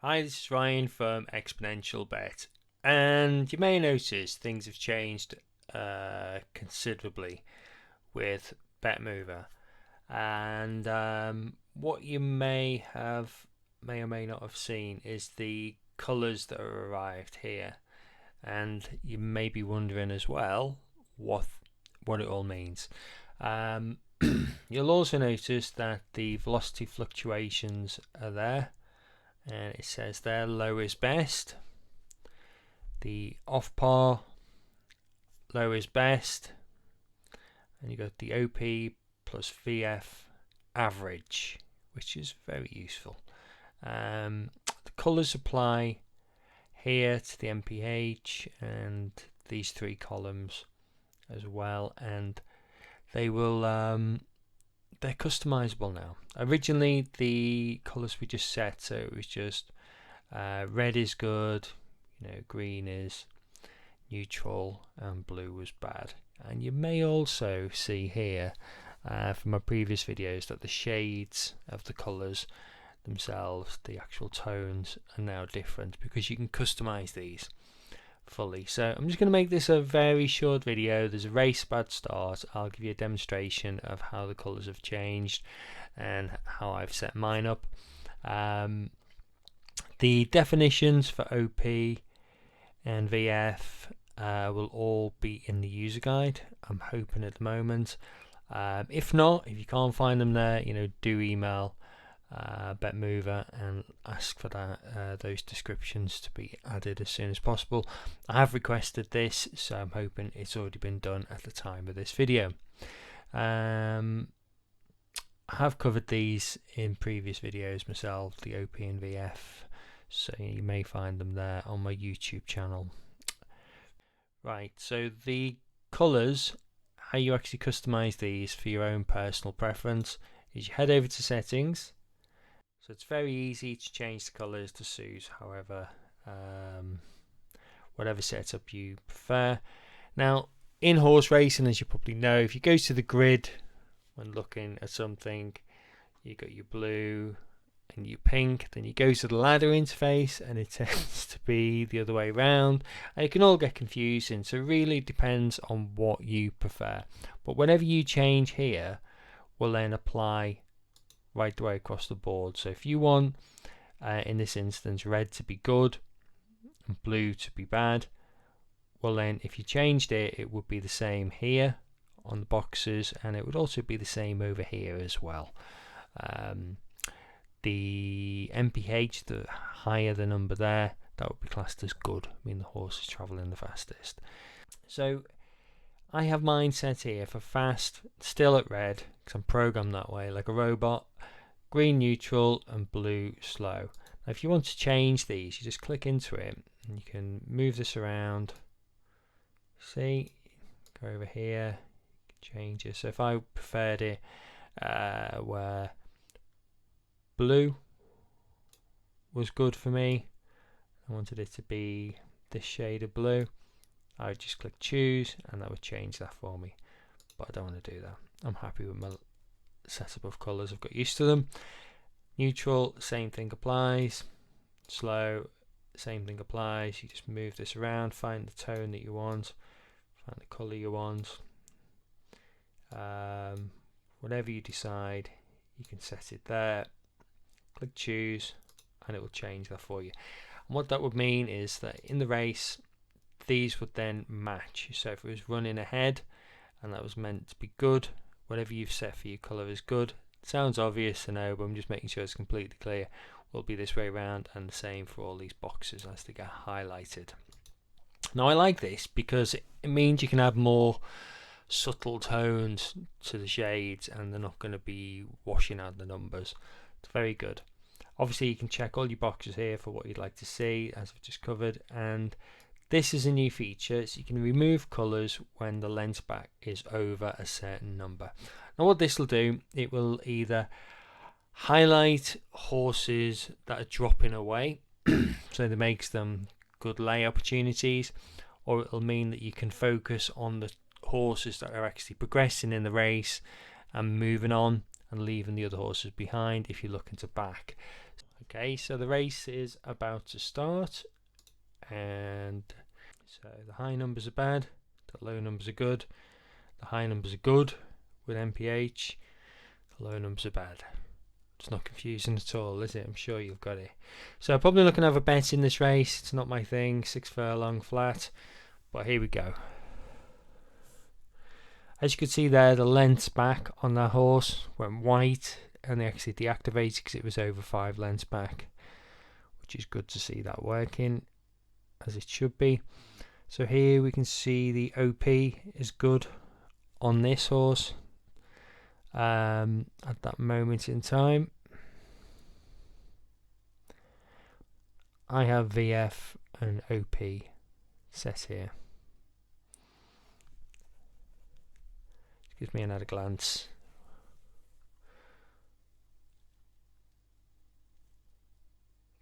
Hi, this is Ryan from Exponential Bet, and you may notice things have changed considerably with Bet Mover. And what you may or may not have seen is the colours that have arrived here, and you may be wondering as well what it all means. Um, you'll also notice that the velocity fluctuations are there, and it says there low is best, the off par low is best, and you got the OP plus VF average, which is very useful. The colours apply here to the MPH and these three columns as well, and they will they're customizable now. Originally the colours we just set, so it was just red is good, green is neutral, and blue was bad. And you may also see here from my previous videos that the shades of the colours themselves, the actual tones, are now different because you can customize these fully. So I'm just going to make this a very short video. There's a race bad start. I'll give you a demonstration of how the colours have changed and how I've set mine up. The definitions for OP and VF will all be in the user guide, I'm hoping at the moment. If not, if you can't find them there, do email BetMover and ask for those descriptions to be added as soon as possible. I have requested this, so I'm hoping it's already been done at the time of this video. I have covered these in previous videos myself, the OP and VF, so you may find them there on my YouTube channel. Right, so the colours, how you actually customize these for your own personal preference is you head over to settings. So it's very easy to change the colours to suit whatever setup you prefer. Now, in horse racing, as you probably know, if you go to the grid when looking at something, you've got your blue and your pink, then you go to the ladder interface and it tends to be the other way around, and it can all get confusing, so it really depends on what you prefer. But whatever you change here will then apply right the way across the board. So if you want, in this instance, red to be good and blue to be bad, well then if you changed it, it would be the same here on the boxes, and it would also be the same over here as well. The MPH, the higher the number there, that would be classed as good, I mean the horse is travelling the fastest. So I have mine set here for fast, still at red, because I'm programmed that way like a robot, green neutral, and blue slow. Now if you want to change these, you just click into it and you can move this around. See, go over here, change it. So if I preferred it where blue was good for me, I wanted it to be this shade of blue, I would just click choose and that would change that for me, but I don't want to do that. I'm happy with my setup of colours, I've got used to them. Neutral, same thing applies. Slow, same thing applies. You just move this around, find the tone that you want, find the colour you want. Whatever you decide, you can set it there, click choose, and it will change that for you. And what that would mean is that in the race, these would then match. So if it was running ahead and that was meant to be good, whatever you've set for your colour is good. It sounds obvious, I know, but I'm just making sure it's completely clear. Will be this way around, and the same for all these boxes as they get highlighted. Now I like this because it means you can add more subtle tones to the shades and they're not going to be washing out the numbers. It's very good. Obviously you can check all your boxes here for what you'd like to see, as I've just covered, and this is a new feature, so you can remove colours when the lens back is over a certain number. Now what this will do, it will either highlight horses that are dropping away so that makes them good lay opportunities, or it'll mean that you can focus on the horses that are actually progressing in the race and moving on and leaving the other horses behind if you're looking to back. Okay, so the race is about to start, and so the high numbers are bad, the low numbers are good. The high numbers are good with MPH, the low numbers are bad. It's not confusing at all, is it? I'm sure you've got it. So I'm probably not going to have a bet in this race. It's not my thing, 6 furlong flat, but here we go. As you can see there, the lengths back on that horse went white, and they actually deactivated because it was over 5 lengths back, which is good to see that working as it should be. So here we can see the OP is good on this horse at that moment in time. I have VF and OP set here. Gives me another glance.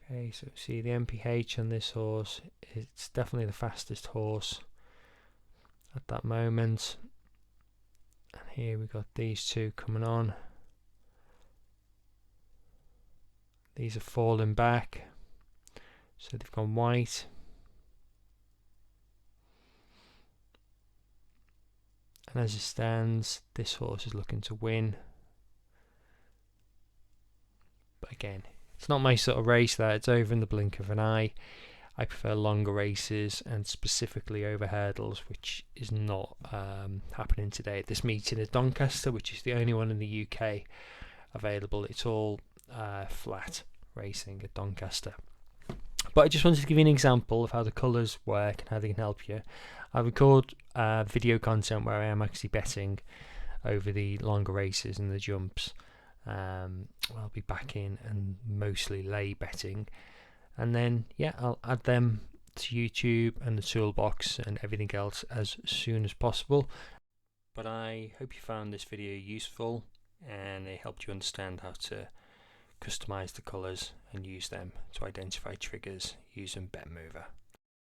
Okay, so see the MPH on this horse, it's definitely the fastest horse at that moment. And here we got these two coming on. These are falling back, so they've gone white. And as it stands, this horse is looking to win. But again, it's not my sort of race that, it's over in the blink of an eye. I prefer longer races and specifically over hurdles, which is not happening today at this meeting at Doncaster, which is the only one in the UK available. It's all flat racing at Doncaster. But I just wanted to give you an example of how the colours work and how they can help you. I record video content where I am actually betting over the longer races and the jumps. I'll be back in and mostly lay betting, and then I'll add them to YouTube and the toolbox and everything else as soon as possible. But I hope you found this video useful and it helped you understand how to customize the colors and use them to identify triggers using BetMover.